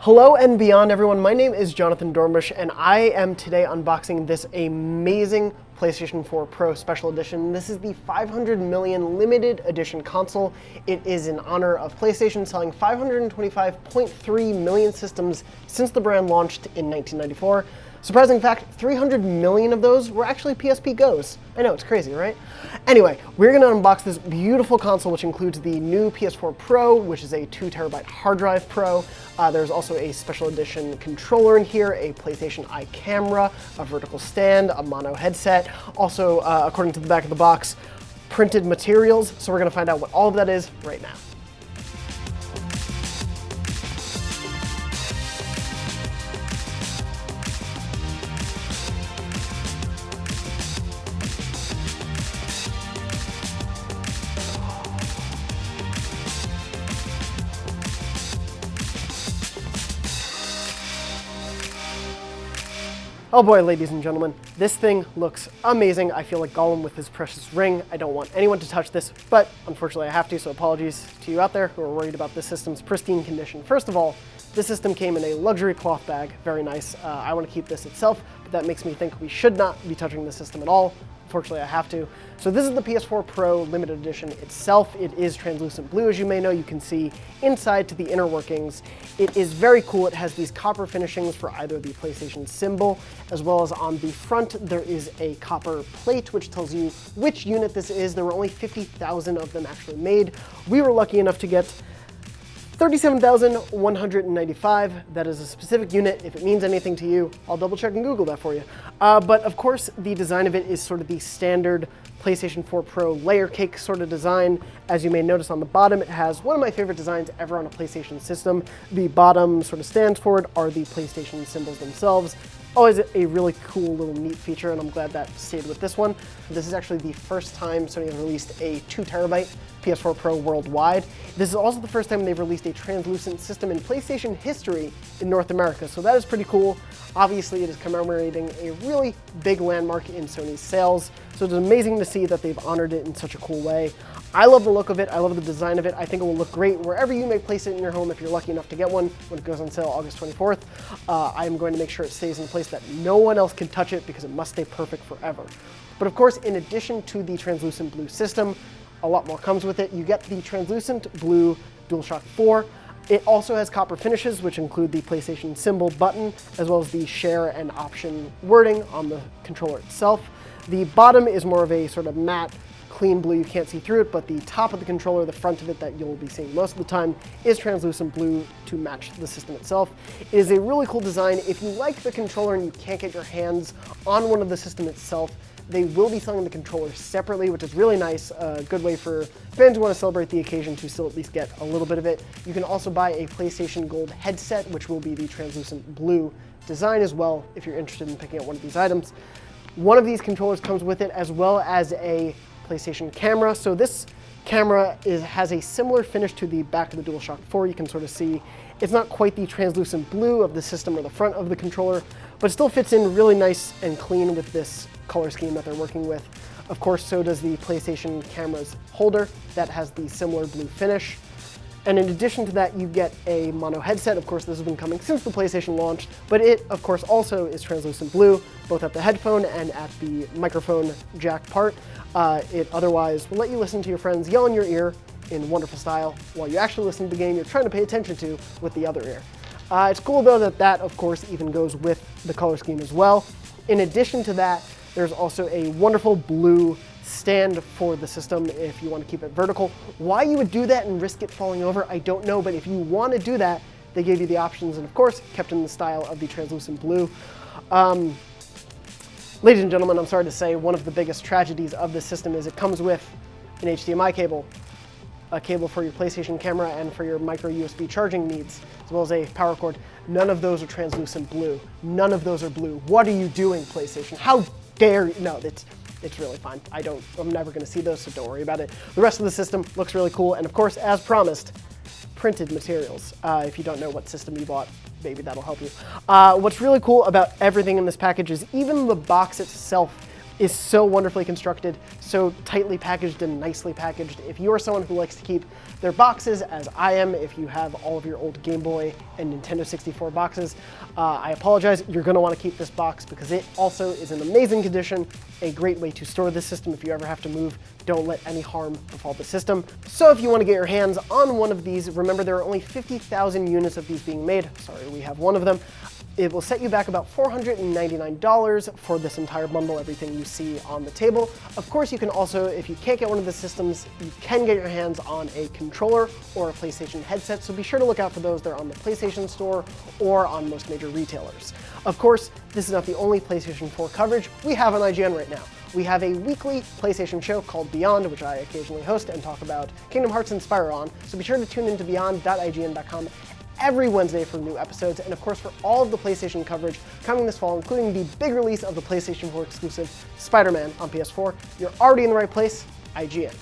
Hello and beyond, everyone. My name is Jonathan Dornbush, and I am today unboxing this amazing PlayStation 4 Pro Special Edition. This is the 500 million limited edition console. It is in honor of PlayStation selling 525.3 million systems since the brand launched in 1994. Surprising fact, 300 million of those were actually PSP Go's. I know, it's crazy, right? Anyway, we're gonna unbox this beautiful console, which includes the new PS4 Pro, which is a 2TB hard drive Pro. There's also a special edition controller in here, a PlayStation Eye camera, a vertical stand, a mono headset. Also, according to the back of the box, printed materials. So we're gonna find out what all of that is right now. Oh boy, ladies and gentlemen, this thing looks amazing. I feel like Gollum with his precious ring. I don't want anyone to touch this, but unfortunately I have to, so apologies to you out there who are worried about this system's pristine condition. First of all, this system came in a luxury cloth bag, very nice. I want to keep this itself, but that makes me think we should not be touching the system at all. Unfortunately, I have to. So this is the PS4 Pro limited edition itself. It is translucent blue, as you may know. You can see inside to the inner workings. It is very cool. It has these copper finishings for either the PlayStation symbol, as well as on the front, there is a copper plate, which tells you which unit this is. There were only 50,000 of them actually made. We were lucky enough to get 37,195. That is a specific unit. If it means anything to you, I'll double check and Google that for you. But of course, the design of it is sort of the standard PlayStation 4 Pro layer cake sort of design. As you may notice on the bottom, it has one of my favorite designs ever on a PlayStation system. The bottom sort of stands for it are the PlayStation symbols themselves. Always a really cool little neat feature, and I'm glad that stayed with this one. This is actually the first time Sony has released a 2TB PS4 Pro worldwide. This is also the first time they've released a translucent system in PlayStation history in North America, so that is pretty cool. Obviously, it is commemorating a really big landmark in Sony's sales, so it's amazing to see that they've honored it in such a cool way. I love the look of it. I love the design of it. I think it will look great wherever you may place it in your home if you're lucky enough to get one when it goes on sale August 24th. I'm going to make sure it stays in a place that no one else can touch it because it must stay perfect forever. But of course, in addition to the translucent blue system, a lot more comes with it. You get the translucent blue DualShock 4. It also has copper finishes, which include the PlayStation symbol button, as well as the share and option wording on the controller itself. The bottom is more of a sort of matte, clean blue. You can't see through it, but the top of the controller, the front of it that you'll be seeing most of the time, is translucent blue to match the system itself. It is a really cool design. If you like the controller and you can't get your hands on one of the system itself, they will be selling the controller separately, which is really nice. A good way for fans who want to celebrate the occasion to still at least get a little bit of it. You can also buy a PlayStation Gold headset, which will be the translucent blue design as well, if you're interested in picking up one of these items. One of these controllers comes with it, as well as a PlayStation camera. So this camera has a similar finish to the back of the DualShock 4. You can sort of see it's not quite the translucent blue of the system or the front of the controller, but it still fits in really nice and clean with this color scheme that they're working with. Of course, so does the PlayStation camera's holder that has the similar blue finish. And in addition to that, you get a mono headset. Of course, this has been coming since the PlayStation launched, but it, of course, also is translucent blue, both at the headphone and at the microphone jack part. It otherwise will let you listen to your friends yell in your ear in wonderful style while you actually listen to the game you're trying to pay attention to with the other ear. It's cool, though, that of course, even goes with the color scheme as well. In addition to that, there's also a wonderful blue stand for the system if you want to keep it vertical. Why you would do that and risk it falling over, I don't know, but if you want to do that, they gave you the options, and of course, kept in the style of the translucent blue. Ladies and gentlemen, I'm sorry to say, one of the biggest tragedies of this system is it comes with an HDMI cable, a cable for your PlayStation camera and for your micro USB charging needs, as well as a power cord. None of those are translucent blue. None of those are blue. What are you doing, PlayStation? How dare you? No, it's really fine. I'm never gonna see those, so don't worry about it. The rest of the system looks really cool, and of course, as promised, printed materials. If you don't know what system you bought, maybe that'll help you. What's really cool about everything in this package is even the box itself is so wonderfully constructed, so tightly packaged and nicely packaged. If you are someone who likes to keep their boxes, as I am, if you have all of your old Game Boy and Nintendo 64 boxes, I apologize, you're going to want to keep this box because it also is in amazing condition, a great way to store this system if you ever have to move. Don't let any harm befall the system. So if you want to get your hands on one of these, remember there are only 50,000 units of these being made. Sorry, we have one of them. It will set you back about $499 for this entire bundle, everything you see on the table. Of course, you can also, if you can't get one of the systems, you can get your hands on a controller or a PlayStation headset, so be sure to look out for those. They're on the PlayStation Store or on most major retailers. Of course, this is not the only PlayStation 4 coverage we have on IGN right now. We have a weekly PlayStation show called Beyond, which I occasionally host and talk about Kingdom Hearts and Spyro on, so be sure to tune into beyond.ign.com every Wednesday for new episodes, and of course for all of the PlayStation coverage coming this fall, including the big release of the PlayStation 4 exclusive Spider-Man on PS4. You're already in the right place, IGN.